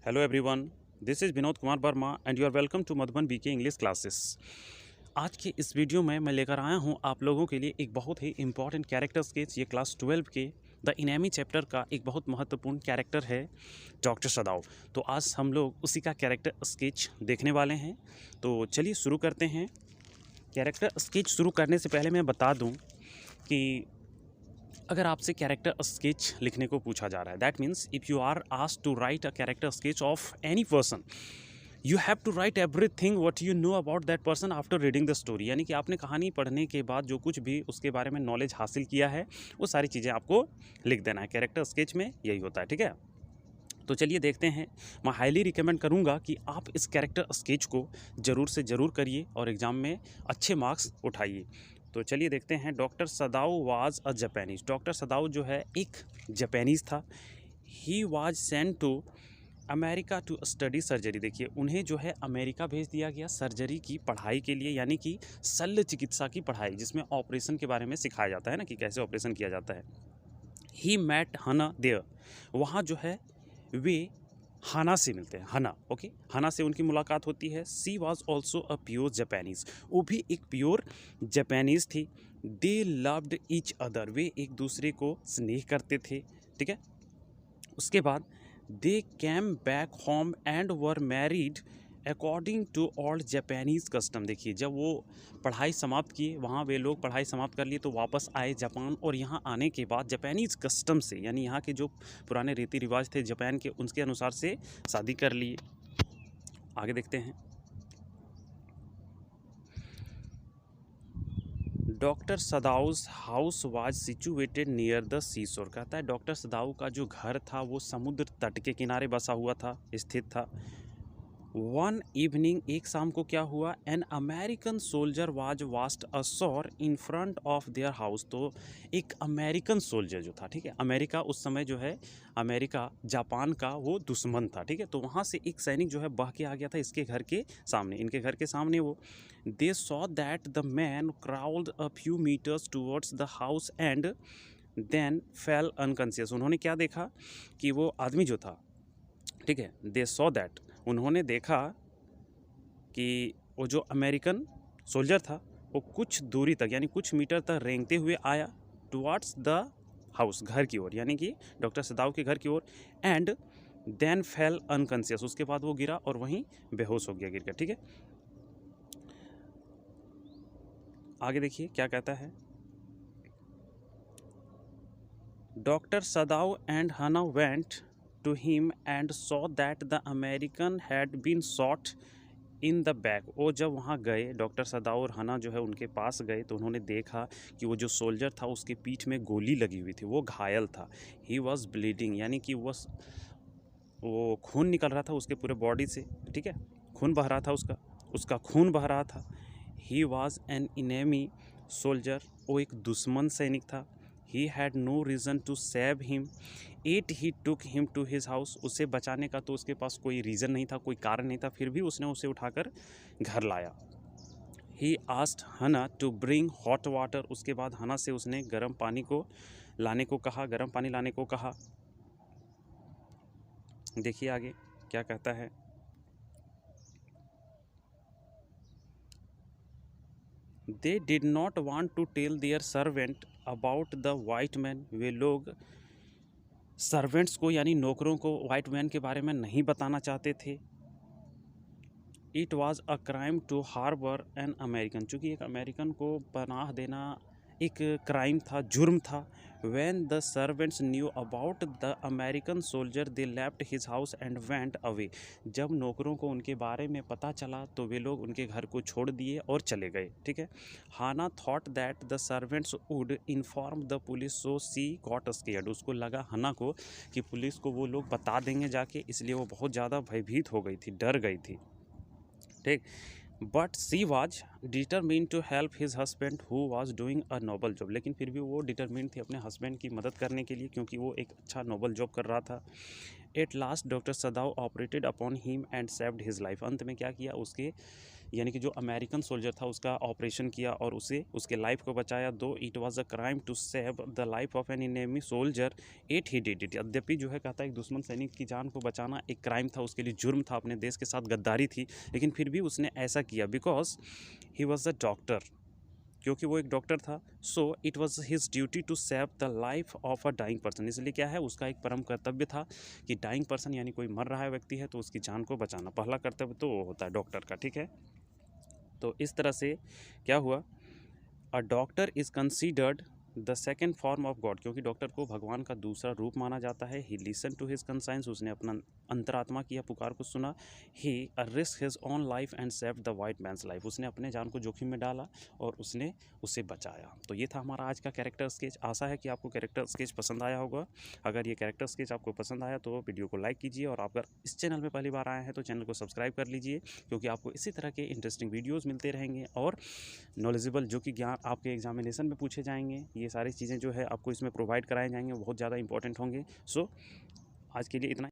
Hello everyone, this is Vinod Kumar Verma and you are welcome to Madhuban BK English classes. आज के इस video में मैं लेकर आया हूं आप लोगों के लिए एक बहुत ही इम्पॉर्टेंट कैरेक्टर स्केच। ये क्लास 12 के द इनेमी चैप्टर का एक बहुत महत्वपूर्ण कैरेक्टर है डॉक्टर सदाव। तो आज हम लोग उसी का कैरेक्टर स्केच देखने वाले हैं। तो चलिए शुरू करते हैं। कैरेक्टर स्केच शुरू करने से पहले मैं बता दूँ कि अगर आपसे कैरेक्टर स्केच लिखने को पूछा जा रहा है, that means if you are asked to write a character sketch of any person, you have to write everything what you know about that person after reading the story. यानी कि आपने कहानी पढ़ने के बाद जो कुछ भी उसके बारे में नॉलेज हासिल किया है वो सारी चीज़ें आपको लिख देना है। कैरेक्टर स्केच में यही होता है, ठीक है। तो चलिए देखते हैं। मैं हाईली रिकमेंड करूंगा कि आप इस कैरेक्टर स्केच को ज़रूर से ज़रूर करिए और एग्ज़ाम में अच्छे मार्क्स उठाइए। तो चलिए देखते हैं। Doctor Sadao was a Japanese. Doctor Sadao जो है एक जापानीज़ था। He was sent to America to study surgery. देखिए, उन्हें जो है अमेरिका भेज दिया गया सर्जरी की पढ़ाई के लिए, यानी कि शल्य चिकित्सा की पढ़ाई, जिसमें ऑपरेशन के बारे में सिखाया जाता है ना, कि कैसे ऑपरेशन किया जाता है। ही मैट हना देयर। वहाँ जो है वे हना से मिलते हैं। हना, ओके, हना से उनकी मुलाकात होती है। She was also a pure Japanese. वो भी एक प्योर जापानीज़ थी। They loved each other. वे एक दूसरे को स्नेह करते थे, ठीक है। उसके बाद they came back home and were married according to all Japanese custom. देखिए, जब वो पढ़ाई समाप्त किए, वहाँ वे लोग पढ़ाई समाप्त कर लिए तो वापस आए जापान, और यहाँ आने के बाद जापानीज़ कस्टम से, यानी यहाँ के जो पुराने रीति रिवाज थे जापान के, उनके अनुसार से शादी कर लिए। आगे देखते हैं। Doctor Sadao's house was situated near the seashore. कहता है डॉक्टर सदाउ का जो घर था वो समुद्र तट के किनारे बसा हुआ था, स्थित था। वन इवनिंग, एक शाम को क्या हुआ, an American soldier was vast assure in front of their house. तो एक अमेरिकन सोल्जर जो था, ठीक है, अमेरिका उस समय जो है, अमेरिका जापान का वो दुश्मन था, ठीक है। तो वहाँ से एक सैनिक जो है बह के आ गया था इसके घर के सामने, इनके घर के सामने। वो they saw that the man crawled a few meters towards the house and then fell unconscious. उन्होंने क्या देखा कि वो आदमी जो था, ठीक है, दे सॉ दैट, उन्होंने देखा कि वो जो अमेरिकन सोल्जर था वो कुछ दूरी तक, यानी कुछ मीटर तक रेंगते हुए आया टुवार्ड्स द हाउस, घर की ओर, यानी कि डॉक्टर सदाव के घर की ओर। एंड देन फेल अनकॉन्शियस, उसके बाद वो गिरा और वहीं बेहोश हो गया गिरकर, ठीक है। आगे देखिए क्या कहता है। Doctor Sadao and Hana went to him and saw that the American had been shot in the back. वो जब वहाँ गए, डॉक्टर सदाव और हना जो है उनके पास गए, तो उन्होंने देखा कि वो जो सोल्जर था उसकी पीठ में गोली लगी हुई थी, वो घायल था। ही वॉज ब्लीडिंग, यानी कि वो खून निकल रहा था उसके पूरे बॉडी से, ठीक है, खून बह रहा था, उसका खून बह रहा था। He was an enemy soldier, वो एक दुश्मन सैनिक था। He had no reason to save him it he took him to his house. उसे बचाने का तो उसके पास कोई रीज़न नहीं था, कोई कारण नहीं था, फिर भी उसने उसे उठाकर घर लाया। ही आस्क्ड हना टू ब्रिंग हॉट वाटर। उसके बाद हना से उसने गर्म पानी को लाने को कहा, गर्म पानी लाने को कहा। देखिए आगे क्या कहता है। They did not want to tell their servant about the white man. वे लोग सर्वेंट्स को, यानी नौकरों को, वाइट मैन के बारे में नहीं बताना चाहते थे। It was a crime to harbour an American. चूँकि एक अमेरिकन को पनाह देना एक क्राइम था, जुर्म था। When the servants knew about the American soldier they left his house and went away. जब नौकरों को उनके बारे में पता चला तो वे लोग उनके घर को छोड़ दिए और चले गए, ठीक है। Hana thought that the servants would inform the police, so she got scared. उसको लगा, हना को, कि पुलिस को वो लोग बता देंगे जाके, इसलिए वो बहुत ज़्यादा भयभीत हो गई थी, डर गई थी, ठीक। But she was determined to help his husband who was doing a noble job. लेकिन फिर भी वो डिटरमिन थी अपने हस्बैंड की मदद करने के लिए, क्योंकि वो एक अच्छा नोबल जॉब कर रहा था। At last doctor सदाव operated upon him and saved his life. अंत में क्या किया, उसके यानी कि जो अमेरिकन सोल्जर था उसका ऑपरेशन किया और उसे उसके लाइफ को बचाया। Though it was a crime to save the life of an enemy soldier it he did it. यद्यपि जो है कहता है एक दुश्मन सैनिक की जान को बचाना एक क्राइम था, उसके लिए जुर्म था, अपने देश के साथ गद्दारी थी, लेकिन फिर भी उसने ऐसा किया because he was a doctor, क्योंकि वो एक डॉक्टर था। So it was his duty to save the life of a dying person. इसलिए क्या है, उसका एक परम कर्तव्य था कि डाइंग पर्सन यानी कोई मर रहा है व्यक्ति है तो उसकी जान को बचाना पहला कर्तव्य तो वो होता है डॉक्टर का। ठीक है, तो इस तरह से क्या हुआ, a doctor is considered the second form of God, क्योंकि डॉक्टर को भगवान का दूसरा रूप माना जाता है। He listen to his conscience, उसने अपना अंतरात्मा की यह पुकार को सुना। He risk his own life and save the white man's life, उसने अपने जान को जोखिम में डाला और उसने उसे बचाया। तो ये था हमारा आज का कैरेक्टर स्केच। आशा है कि आपको कैरेक्टर स्केच पसंद आया होगा। अगर ये कैरेक्टर स्केच आपको पसंद आया तो वीडियो को लाइक कीजिए, और अगर इस चैनल में पहली बार आए हैं तो चैनल को सब्सक्राइब कर लीजिए, क्योंकि आपको इसी तरह के इंटरेस्टिंग वीडियोज़ मिलते रहेंगे और नॉलेजेबल जो कि ज्ञान आपके एग्जामिनेशन में पूछे जाएंगे, ये सारी चीज़ें जो है आपको इसमें प्रोवाइड कराए जाएंगे, वो बहुत ज़्यादा इंपॉर्टेंट होंगे। सो आज के लिए इतना।